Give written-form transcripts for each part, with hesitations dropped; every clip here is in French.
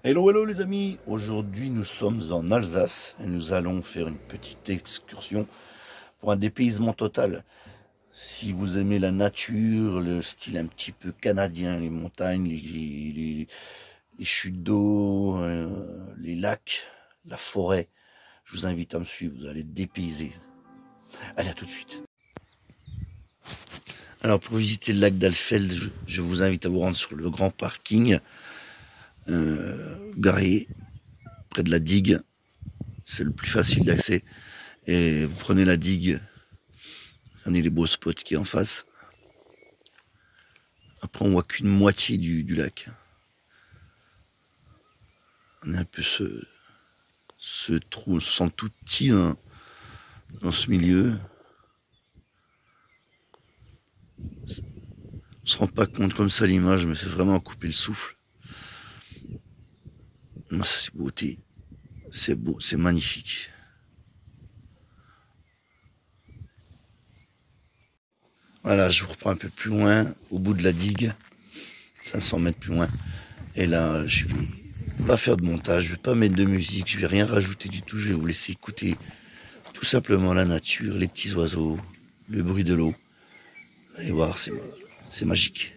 Hello, hello les amis. Aujourd'hui nous sommes en Alsace et nous allons faire une petite excursion pour un dépaysement total. Si vous aimez la nature, le style un petit peu canadien, les montagnes, les chutes d'eau, les lacs, la forêt, je vous invite à me suivre, vous allez être dépaysés. Allez, à tout de suite. Alors pour visiter le lac d'Alfeld, je vous invite à vous rendre sur le grand parking garé près de la digue. C'est le plus facile d'accès. Et vous prenez la digue, prenez les beaux spots qui est en face. Après, on voit qu'une moitié du lac. On est un peu ce trou, on se sent tout petit dans ce milieu. On se rend pas compte comme ça l'image, mais c'est vraiment à couper le souffle. Non, ça c'est beauté. C'est beau, c'est magnifique. Voilà, je vous reprends un peu plus loin, au bout de la digue, 500 mètres plus loin. Et là, je vais pas faire de montage, je vais pas mettre de musique, je vais rien rajouter du tout, je vais vous laisser écouter tout simplement la nature, les petits oiseaux, le bruit de l'eau. Allez voir, c'est magique.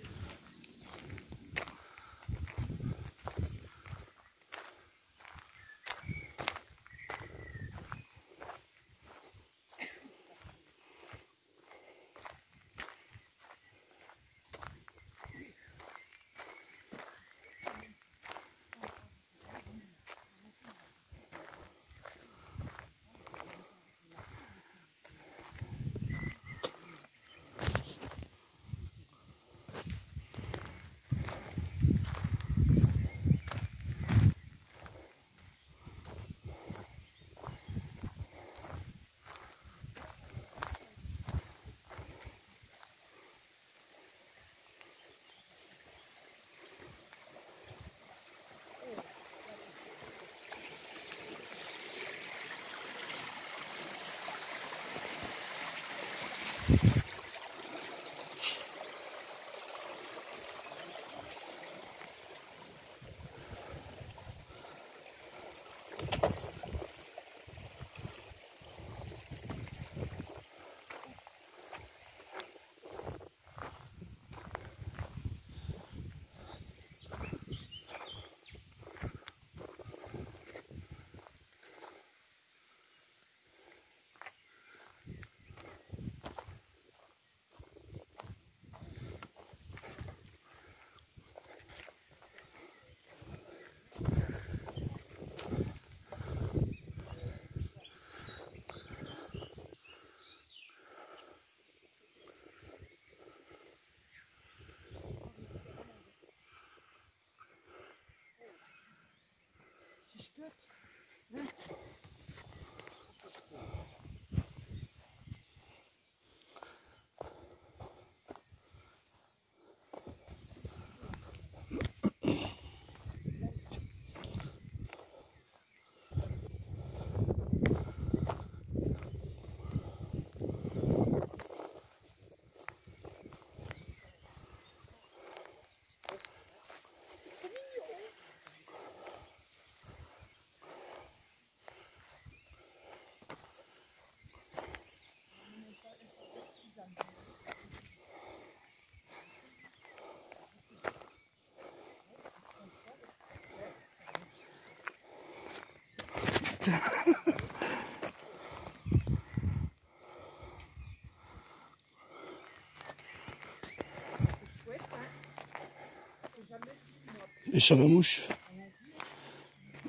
Pêche à la mouche,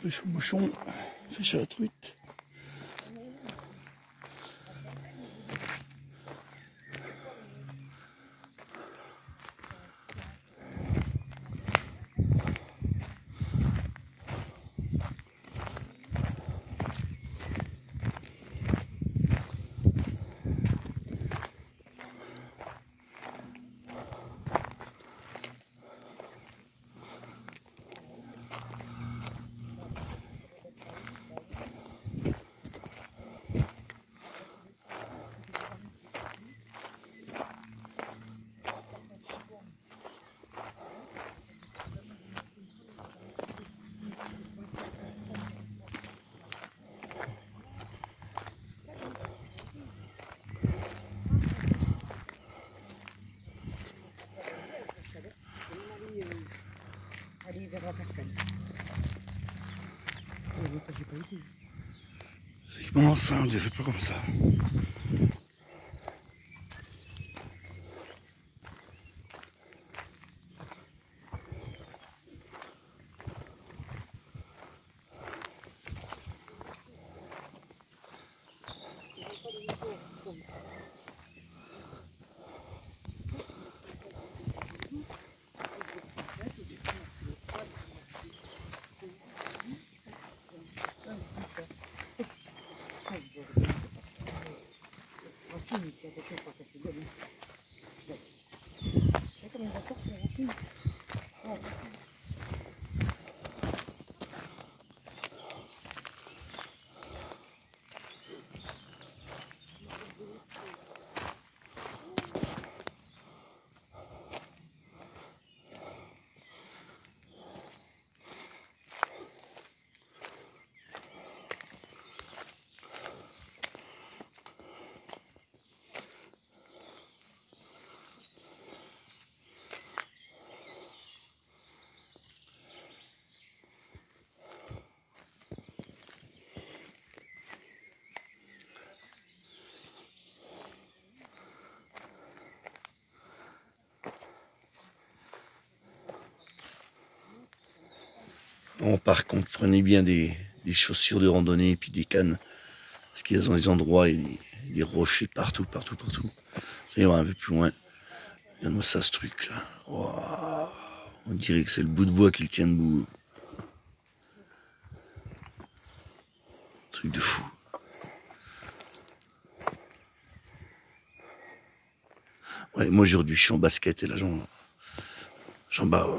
pêche au bouchon, pêche à la truite. cascade. J'ai pas été. Comment ça, on dirait pas comme ça. Ici, attention, pas casser le gueule. Regarde comment il va sortir la racine. Oh. Bon, par contre, prenez bien des chaussures de randonnée et puis des cannes. Parce qu'il y a dans des endroits, il y a des rochers partout. Ça y va un peu plus loin. Regarde-moi ça, ce truc-là. Wow. On dirait que c'est le bout de bois qui le tient debout. Truc de fou. Ouais, moi aujourd'hui, je suis en basket et là, j'en bats. Ouais.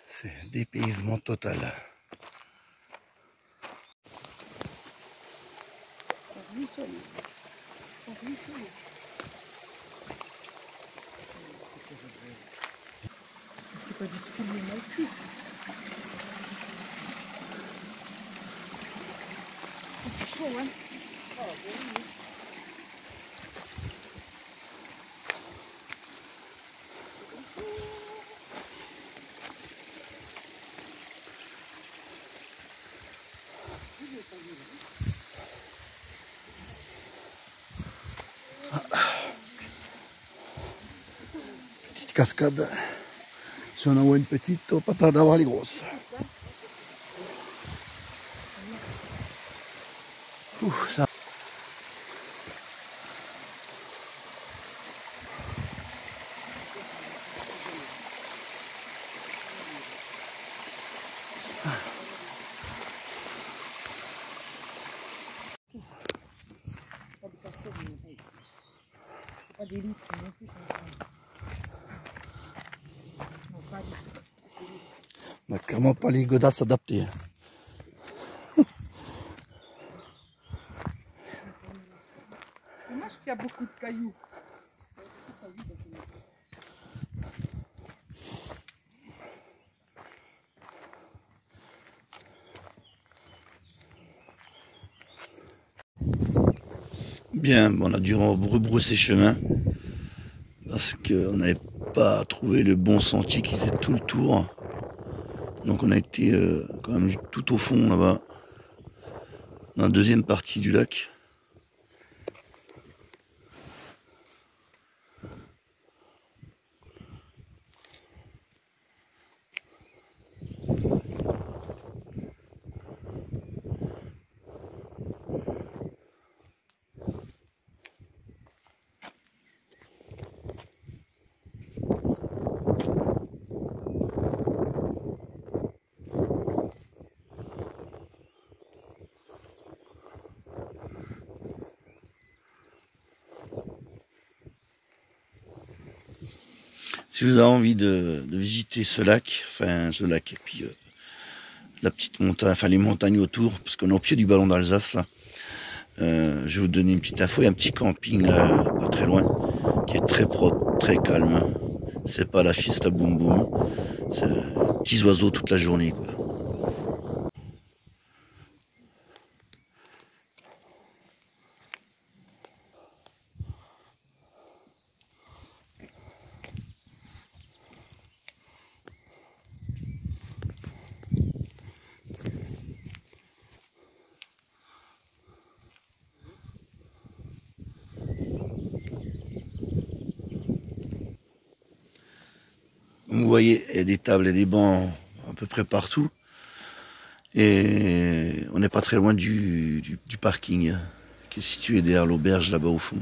C'est un dépaysement total. C'est pas du tout le mal cul. C'est chaud, hein. Oh, oui. Petite cascade. Si on en voit une petite, on va pas tarder à voir les grosses. Ouh, ça... Pas des litres non plus. Non, pas des litres. On n'a clairement pas les godasses adaptées. Dommage qu'il y a beaucoup de cailloux. Bien, on a dû rebrousser chemin parce qu'on n'avait pas trouvé le bon sentier qui faisait tout le tour. Donc on a été quand même tout au fond là-bas, dans la deuxième partie du lac. Si vous avez envie de visiter ce lac, et puis la petite montagne, enfin les montagnes autour, parce qu'on est au pied du ballon d'Alsace là. Je vais vous donner une petite info, il y a un petit camping là, pas très loin, qui est très propre, très calme. C'est pas la fiesta boum boum, c'est petits oiseaux toute la journée quoi. Comme vous voyez, il y a des tables et des bancs à peu près partout. Et on n'est pas très loin du parking qui est situé derrière l'auberge là-bas au fond.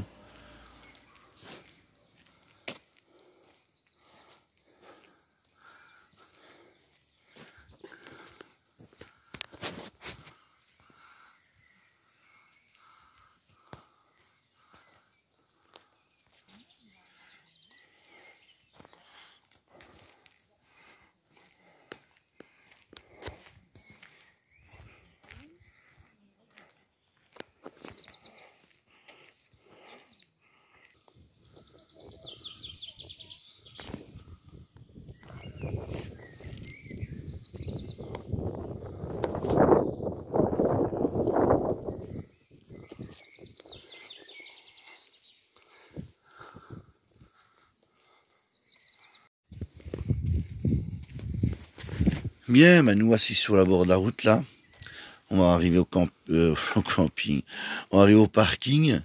Bien, ben nous assis sur la bord de la route là. On va arriver au camping. On va arriver au parking.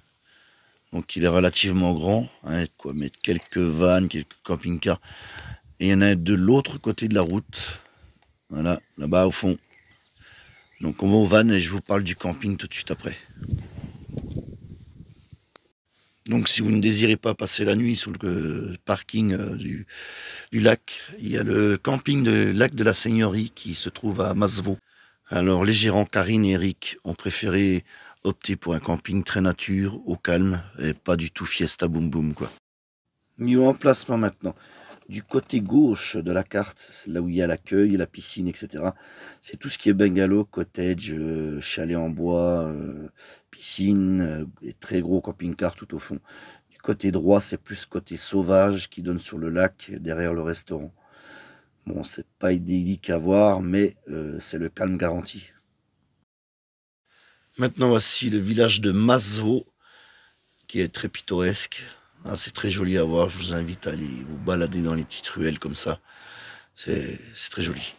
Donc il est relativement grand. Hein, quoi mettre quelques vannes, quelques camping-cars. Et il y en a un de l'autre côté de la route. Voilà, là-bas au fond. Donc on va aux vannes et je vous parle du camping tout de suite après. Donc si vous ne désirez pas passer la nuit sur le parking du lac, il y a le camping de lac de la Seigneurie qui se trouve à Masevaux. Alors les gérants Karine et Eric ont préféré opter pour un camping très nature, au calme, et pas du tout fiesta boum boum quoi. Niveau emplacement maintenant. Du côté gauche de la carte, c'est là où il y a l'accueil, la piscine, etc. C'est tout ce qui est bungalow, cottage, chalet en bois, piscine, et très gros camping-car tout au fond. Du côté droit, c'est plus côté sauvage qui donne sur le lac, derrière le restaurant. Bon, c'est pas idyllique à voir, mais c'est le calme garanti. Maintenant, voici le village de Masevaux, qui est très pittoresque. Ah, c'est très joli à voir, je vous invite à aller vous balader dans les petites ruelles comme ça. C'est très joli.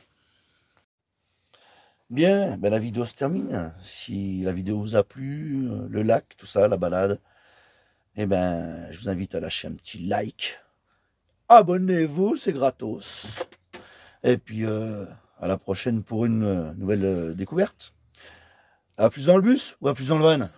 Bien, ben la vidéo se termine. Si la vidéo vous a plu, le lac, tout ça, la balade, eh ben, je vous invite à lâcher un petit like. Abonnez-vous, c'est gratos. Et puis, à la prochaine pour une nouvelle découverte. À plus dans le bus ou à plus dans le van?